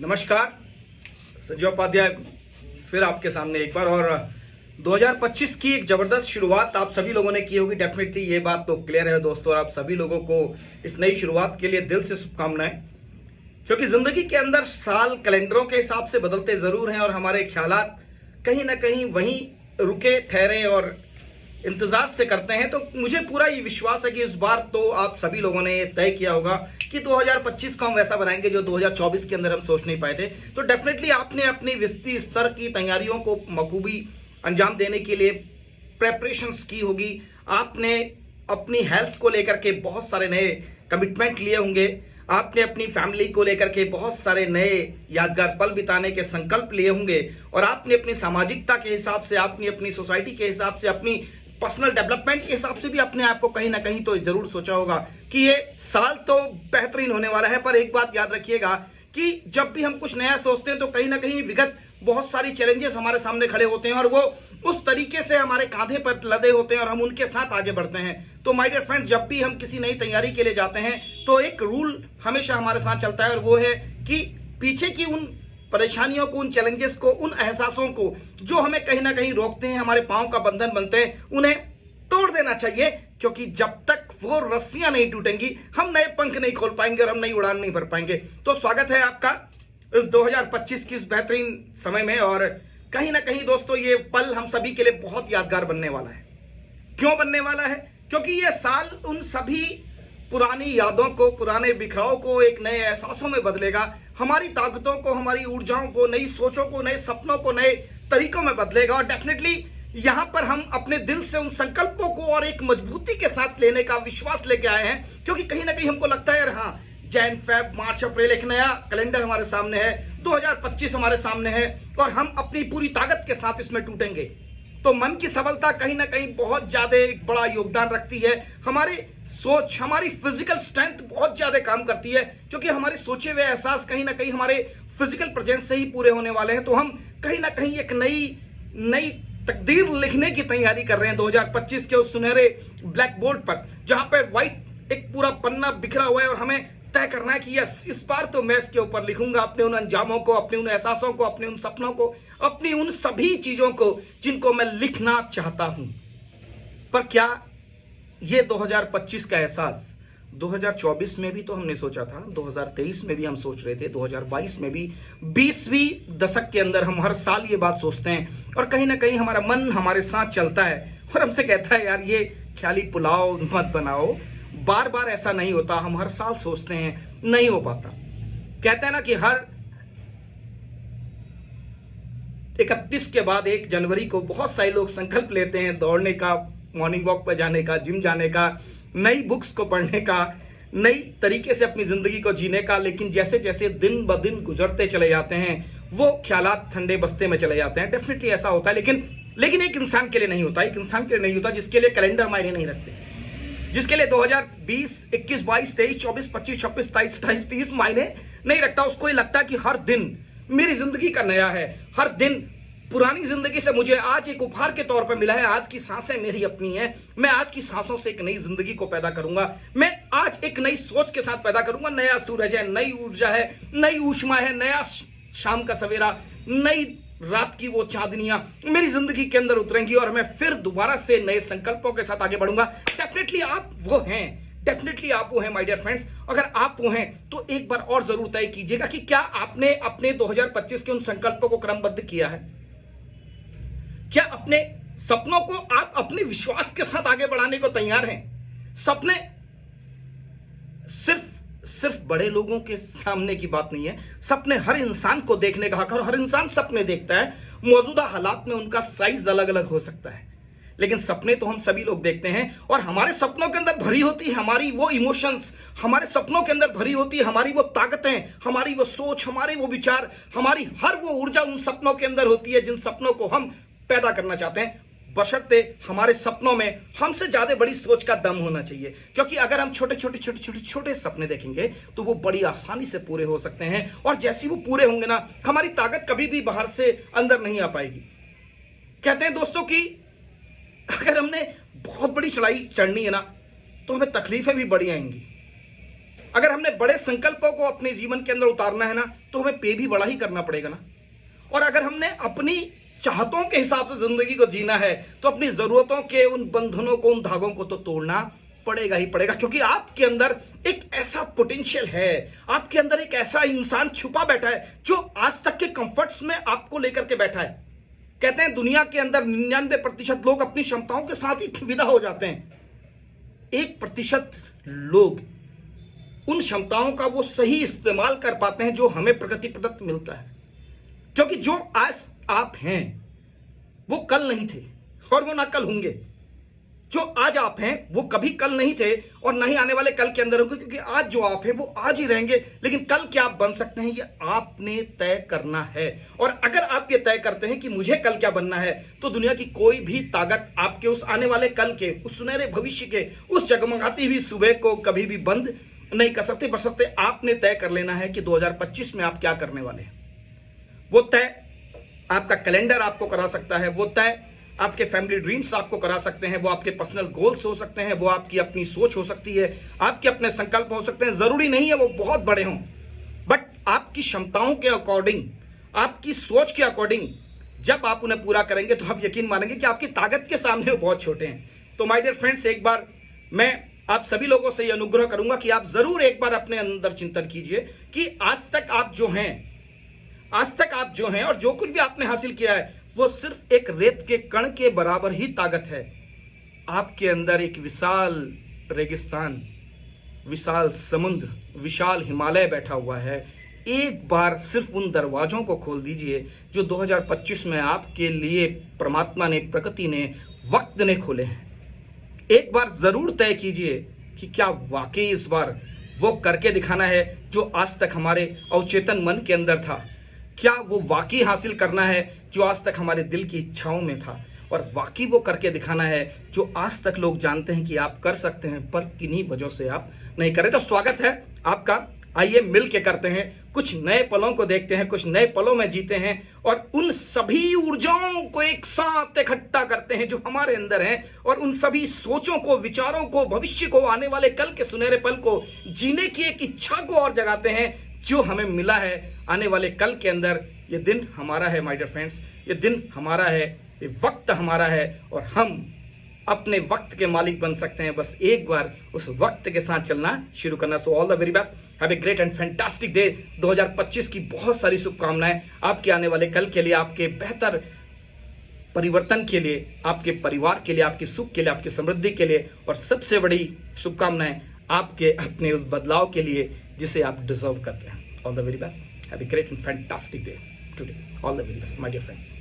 नमस्कार, संजय उपाध्याय फिर आपके सामने एक बार। और 2025 की एक जबरदस्त शुरुआत आप सभी लोगों ने की होगी, डेफिनेटली ये बात तो क्लियर है दोस्तों। और आप सभी लोगों को इस नई शुरुआत के लिए दिल से शुभकामनाएं, क्योंकि जिंदगी के अंदर साल कैलेंडरों के हिसाब से बदलते जरूर हैं और हमारे ख्यालात कहीं ना कहीं वहीं रुके ठहरे और इंतजार से करते हैं। तो मुझे पूरा ये विश्वास है कि इस बार तो आप सभी लोगों ने तय किया होगा कि 2025 को हम वैसा बनाएंगे जो 2024 के अंदर हम सोच नहीं पाए थे। तो डेफिनेटली आपने अपनी वित्तीय स्तर की तैयारियों को बखूबी अंजाम देने के लिए प्रेपरेशंस की होगी। आपने अपनी हेल्थ को लेकर के बहुत सारे नए कमिटमेंट लिए होंगे। आपने अपनी फैमिली को लेकर के बहुत सारे नए यादगार पल बिताने के संकल्प लिए होंगे। और आपने अपनी सामाजिकता के हिसाब से, आपने अपनी सोसाइटी के हिसाब से, अपनी पर्सनल डेवलपमेंट के हिसाब से भी अपने आप को कहीं ना कहीं तो जरूर सोचा होगा कि ये साल तो बेहतरीन होने वाला है। पर एक बात याद रखिएगा कि जब भी हम कुछ नया सोचते हैं तो कहीं ना कहीं विगत बहुत सारी चैलेंजेस हमारे सामने खड़े होते हैं और वो उस तरीके से हमारे कांधे पर लदे होते हैं और हम उनके साथ आगे बढ़ते हैं। तो माय डियर फ्रेंड्स, जब भी हम किसी नई तैयारी के लिए जाते हैं तो एक रूल हमेशा हमारे साथ चलता है और वो है कि पीछे की उन परेशानियों को, उन चैलेंजेस को, उन एहसासों को जो हमें कहीं ना कहीं रोकते हैं, हमारे पांव का बंधन बनते हैं, उन्हें तोड़ देना चाहिए। क्योंकि जब तक वो रस्सियां नहीं टूटेंगी हम नए पंख नहीं खोल पाएंगे और हम नई उड़ान नहीं भर पाएंगे। तो स्वागत है आपका इस 2025 की इस बेहतरीन समय में। और कहीं ना कहीं दोस्तों ये पल हम सभी के लिए बहुत यादगार बनने वाला है। क्यों बनने वाला है? क्योंकि ये साल उन सभी पुरानी यादों को, पुराने बिखराव को एक नए एहसासों में बदलेगा। हमारी ताकतों को, हमारी ऊर्जाओं को, नई सोचों को, नए सपनों को नए तरीकों में बदलेगा। और डेफिनेटली यहां पर हम अपने दिल से उन संकल्पों को और एक मजबूती के साथ लेने का विश्वास लेके आए हैं। क्योंकि कहीं ना कहीं हमको लगता है यार, हाँ, जैन, फेब, मार्च, अप्रैल, एक नया कैलेंडर हमारे सामने है, 2025 हमारे सामने है और हम अपनी पूरी ताकत के साथ इसमें टूटेंगे। तो मन की सबलता कहीं ना कहीं बहुत ज्यादा एक बड़ा योगदान रखती है। हमारी सोच, हमारी फिजिकल स्ट्रेंथ बहुत ज्यादा काम करती है, क्योंकि हमारे सोचे हुए एहसास कहीं ना कहीं हमारे फिजिकल प्रेजेंस से ही पूरे होने वाले हैं। तो हम कहीं ना कहीं एक नई तकदीर लिखने की तैयारी कर रहे हैं 2025 के उस सुनहरे ब्लैक बोर्ड पर, जहां पर व्हाइट एक पूरा पन्ना बिखरा हुआ है और हमें तय करना है कि यस, इस बार तो मैं इसके ऊपर लिखूंगा अपने उन अंजामों को, अपने उन एहसासों को, अपने उन सपनों को, अपनी उन सभी चीजों को जिनको मैं लिखना चाहता हूं। पर क्या ये 2025 का एहसास 2024 में भी तो हमने सोचा था, 2023 में भी हम सोच रहे थे, 2022 में भी, 20वीं दशक के अंदर हम हर साल ये बात सोचते हैं और कहीं ना कहीं हमारा मन हमारे साथ चलता है और हमसे कहता है यार ये ख्याली पुलाव मत बनाओ, बार बार ऐसा नहीं होता। हम हर साल सोचते हैं, नहीं हो पाता। कहते हैं ना कि हर 31 के बाद 1 जनवरी को बहुत सारे लोग संकल्प लेते हैं दौड़ने का, मॉर्निंग वॉक पर जाने का, जिम जाने का, नई बुक्स को पढ़ने का, नई तरीके से अपनी जिंदगी को जीने का। लेकिन जैसे जैसे दिन ब दिन गुजरते चले जाते हैं वो ख्यालात ठंडे बस्ते में चले जाते हैं। डेफिनेटली ऐसा होता है, लेकिन एक इंसान के लिए नहीं होता। एक इंसान के लिए नहीं होता जिसके लिए कैलेंडर मायने नहीं रखते, जिसके लिए 2020, 21, 22, 23, 24, 25, 26, 27, 28, 30 मायने नहीं रखता। उसको ये लगता है कि हर दिन मेरी जिंदगी का नया है, हर दिन पुरानी जिंदगी से मुझे आज एक उपहार के तौर पर मिला है। आज की सांसें मेरी अपनी हैं, मैं आज की सांसों से एक नई जिंदगी को पैदा करूंगा, मैं आज एक नई सोच के साथ पैदा करूंगा। नया सूरज है, नई ऊर्जा है, नई ऊष्मा है, नया शाम का सवेरा, नई रात की वो चांदनियां मेरी जिंदगी के अंदर उतरेंगी और मैं फिर दोबारा से नए संकल्पों के साथ आगे बढ़ूंगा। डेफिनेटली आप वो हैं, डेफिनेटली आप वो हैं माय डियर फ्रेंड्स। अगर आप वो हैं तो एक बार और जरूर तय कीजिएगा कि क्या आपने अपने 2025 के उन संकल्पों को क्रमबद्ध किया है। क्या अपने सपनों को आप अपने विश्वास के साथ आगे बढ़ाने को तैयार हैं? सपने सिर्फ बड़े लोगों के सामने की बात नहीं है। सपने हर इंसान को देखने का हक है और हर इंसान सपने देखता है। मौजूदा हालात में उनका साइज अलग अलग हो सकता है, लेकिन सपने तो हम सभी लोग देखते हैं। और हमारे सपनों के अंदर भरी होती है हमारी वो इमोशंस, हमारे सपनों के अंदर भरी होती है हमारी वो ताकतें, हमारी वो सोच, हमारे वो विचार, हमारी हर वो ऊर्जा उन सपनों के अंदर होती है जिन सपनों को हम पैदा करना चाहते हैं। बशर्ते हमारे सपनों में हमसे ज्यादा बड़ी सोच का दम होना चाहिए। क्योंकि अगर हम छोटे सपने देखेंगे तो वो बड़ी आसानी से पूरे हो सकते हैं और जैसे वो पूरे होंगे ना, हमारी ताकत कभी भी बाहर से अंदर नहीं आ पाएगी। कहते हैं दोस्तों कि अगर हमने बहुत बड़ी चढ़ाई चढ़नी है ना तो हमें तकलीफें भी बड़ी आएंगी। अगर हमने बड़े संकल्पों को अपने जीवन के अंदर उतारना है ना, तो हमें पे भी बड़ा ही करना पड़ेगा ना। और अगर हमने अपनी चाहतों के हिसाब से जिंदगी को जीना है, तो अपनी जरूरतों के उन बंधनों को, उन धागों को तो तोड़ना पड़ेगा ही पड़ेगा, क्योंकि आपके अंदर एक ऐसा पोटेंशियल है, आपके अंदर एक ऐसा इंसान छुपा बैठा है जो आज तक के कंफर्ट्स में आपको लेकर के बैठा है। कहते हैं दुनिया के अंदर 99% लोग अपनी क्षमताओं के साथ ही विदा हो जाते हैं। 1% लोग उन क्षमताओं का वो सही इस्तेमाल कर पाते हैं जो हमें प्रगति प्रदत्त मिलता है। क्योंकि जो आज आप हैं वो कल नहीं थे और वो ना कल होंगे। जो आज आप हैं वो कभी कल नहीं थे और ना ही आने वाले कल के अंदर होंगे, क्योंकि आज जो आप हैं वो आज ही रहेंगे। लेकिन कल क्या आप बन सकते हैं, ये आपने तय करना है। और अगर आप ये तय करते हैं कि मुझे कल क्या बनना है, तो दुनिया की कोई भी ताकत आपके उस आने वाले कल के, उस सुनहरे भविष्य के, उस जगमगाती हुई सुबह को कभी भी बंद नहीं कर सकते। बशर्ते आपने तय कर लेना है कि 2025 में आप क्या करने वाले हैं। वो तय आपका कैलेंडर आपको करा सकता है, वो तय आपके फैमिली ड्रीम्स आपको करा सकते हैं, वो आपके पर्सनल गोल्स हो सकते हैं, वो आपकी अपनी सोच हो सकती है, आपके अपने संकल्प हो सकते हैं। जरूरी नहीं है वो बहुत बड़े हों, बट आपकी क्षमताओं के अकॉर्डिंग, आपकी सोच के अकॉर्डिंग जब आप उन्हें पूरा करेंगे, तो आप यकीन मानेंगे कि आपकी ताकत के सामने वो बहुत छोटे हैं। तो माय डियर फ्रेंड्स, एक बार मैं आप सभी लोगों से यह अनुग्रह करूंगा कि आप जरूर एक बार अपने अंदर चिंतन कीजिए कि आज तक आप जो हैं और जो कुछ भी आपने हासिल किया है, वो सिर्फ एक रेत के कण के बराबर ही ताकत है। आपके अंदर एक विशाल रेगिस्तान, विशाल समुद्र, विशाल हिमालय बैठा हुआ है। एक बार सिर्फ उन दरवाजों को खोल दीजिए जो 2025 में आपके लिए परमात्मा ने, प्रकृति ने, वक्त ने खोले हैं। एक बार जरूर तय कीजिए कि क्या वाकई इस बार वो करके दिखाना है जो आज तक हमारे अवचेतन मन के अंदर था। क्या वो वाकई हासिल करना है जो आज तक हमारे दिल की इच्छाओं में था, और वाकई वो करके दिखाना है जो आज तक लोग जानते हैं कि आप कर सकते हैं, पर किन्हीं वजह से आप नहीं कर रहे। तो स्वागत है आपका, आइए मिल के करते हैं, कुछ नए पलों को देखते हैं, कुछ नए पलों में जीते हैं और उन सभी ऊर्जाओं को एक साथ इकट्ठा करते हैं जो हमारे अंदर हैं, और उन सभी सोचों को, विचारों को, भविष्य को, आने वाले कल के सुनहरे पल को जीने की एक इच्छा को और जगाते हैं जो हमें मिला है आने वाले कल के अंदर। ये दिन हमारा है माय डियर फ्रेंड्स, ये दिन हमारा है, ये वक्त हमारा है, और हम अपने वक्त के मालिक बन सकते हैं। बस एक बार उस वक्त के साथ चलना शुरू करना। So all the very best, have a great and fantastic day. 2025 की बहुत सारी शुभकामनाएं आपके आने वाले कल के लिए, आपके बेहतर परिवर्तन के लिए, आपके परिवार के लिए, आपके सुख के लिए, आपकी समृद्धि के लिए, और सबसे बड़ी शुभकामनाएं आपके अपने उस बदलाव के लिए जिसे आप डिजर्व करते हैं। All the very best, have a great and fantastic day today. All the very best my dear friends.